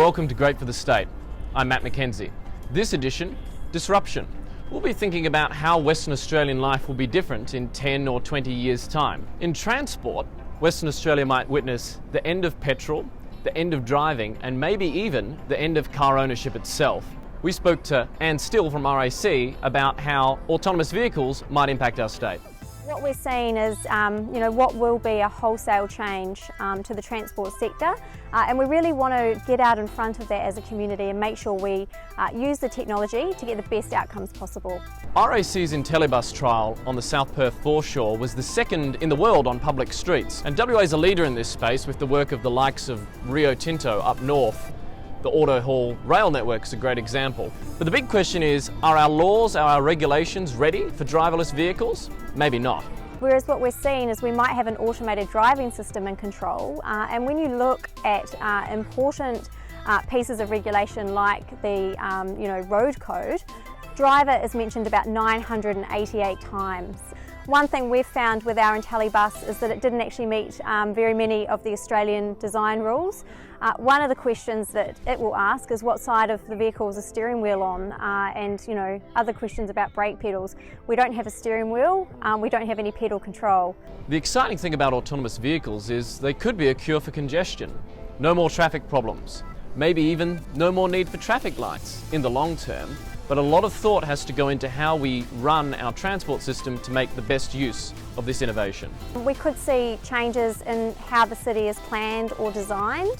welcome to Great for the State. I'm Matt McKenzie. This edition, Disruption. We'll be thinking about how Western Australian life will be different in 10 or 20 years' time. In transport, Western Australia might witness the end of petrol, the end of driving, and maybe even the end of car ownership itself. We spoke to Anne Still from RAC about how autonomous vehicles might impact our state. What we're seeing is, what will be a wholesale change to the transport sector, and we really want to get out in front of that as a community and make sure we use the technology to get the best outcomes possible. RAC's Intellibus trial on the South Perth foreshore was the second in the world on public streets, and WA is a leader in this space with the work of the likes of Rio Tinto up north. The Auto-Haul rail network is a great example. But the big question is, are our laws, are our regulations ready for driverless vehicles? Maybe not. Whereas what we're seeing is we might have an automated driving system and control, and when you look at important pieces of regulation like the road code, driver is mentioned about 988 times. One thing we've found with our Intellibus is that it didn't actually meet very many of the Australian design rules. One of the questions that it will ask is what side of the vehicle is the steering wheel on, and other questions about brake pedals. We don't have a steering wheel, we don't have any pedal control. The exciting thing about autonomous vehicles is they could be a cure for congestion. No more traffic problems. Maybe even no more need for traffic lights in the long term. But a lot of thought has to go into how we run our transport system to make the best use of this innovation. We could see changes in how the city is planned or designed.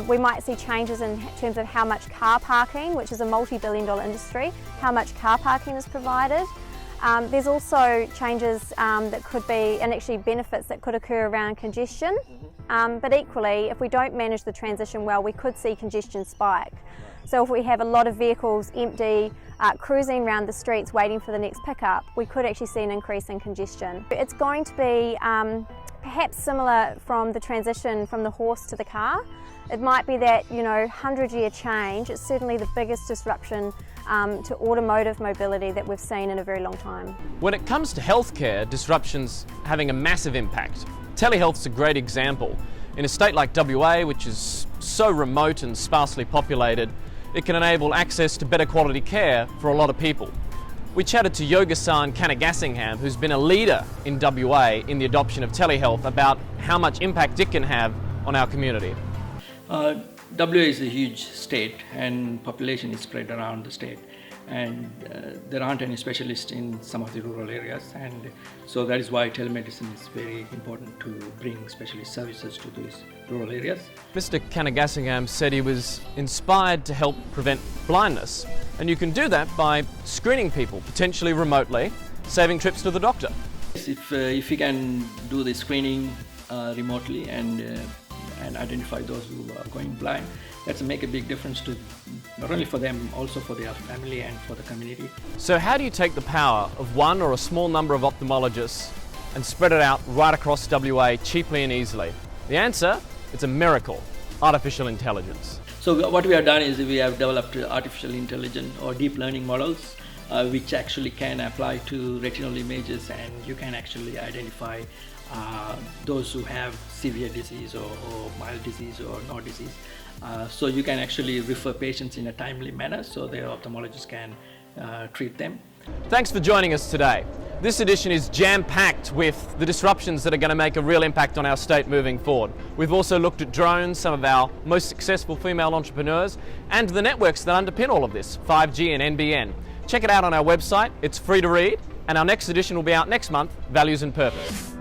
We might see changes in terms of how much car parking, which is a multi-billion-dollar industry, how much car parking is provided. There's also changes that could be, and actually benefits that could occur around congestion. But equally, if we don't manage the transition well, we could see congestion spike. So if we have a lot of vehicles empty, cruising around the streets waiting for the next pickup, we could actually see an increase in congestion. It's going to be perhaps similar from the transition from the horse to the car. It might be that 100-year change. It's certainly the biggest disruption to automotive mobility that we've seen in a very long time. When it comes to healthcare, disruption's having a massive impact. Telehealth's a great example. In a state like WA, which is so remote and sparsely populated, it can enable access to better quality care for a lot of people. We chatted to Yogesan Kanagasingam, who's been a leader in WA in the adoption of telehealth, about how much impact it can have on our community. WA is a huge state and population is spread around the state, and there aren't any specialists in some of the rural areas, and so that is why telemedicine is very important to bring specialist services to these rural areas. Mr. Kanagasingam said he was inspired to help prevent blindness, and you can do that by screening people, potentially remotely, saving trips to the doctor. If you can do the screening remotely and identify those who are going blind, that's make a big difference to not only for them, also for their family and for the community. So how do you take the power of one or a small number of ophthalmologists and spread it out right across WA cheaply and easily? The answer, it's a miracle: artificial intelligence. So what we have done is we have developed artificial intelligence or deep learning models which actually can apply to retinal images, and you can actually identify those who have severe disease or mild disease or no disease. So you can actually refer patients in a timely manner so the ophthalmologist can treat them. Thanks for joining us today. This edition is jam-packed with the disruptions that are going to make a real impact on our state moving forward. We've also looked at drones, some of our most successful female entrepreneurs, and the networks that underpin all of this, 5G and NBN. Check it out on our website. It's free to read, and our next edition will be out next month, Values and Purpose.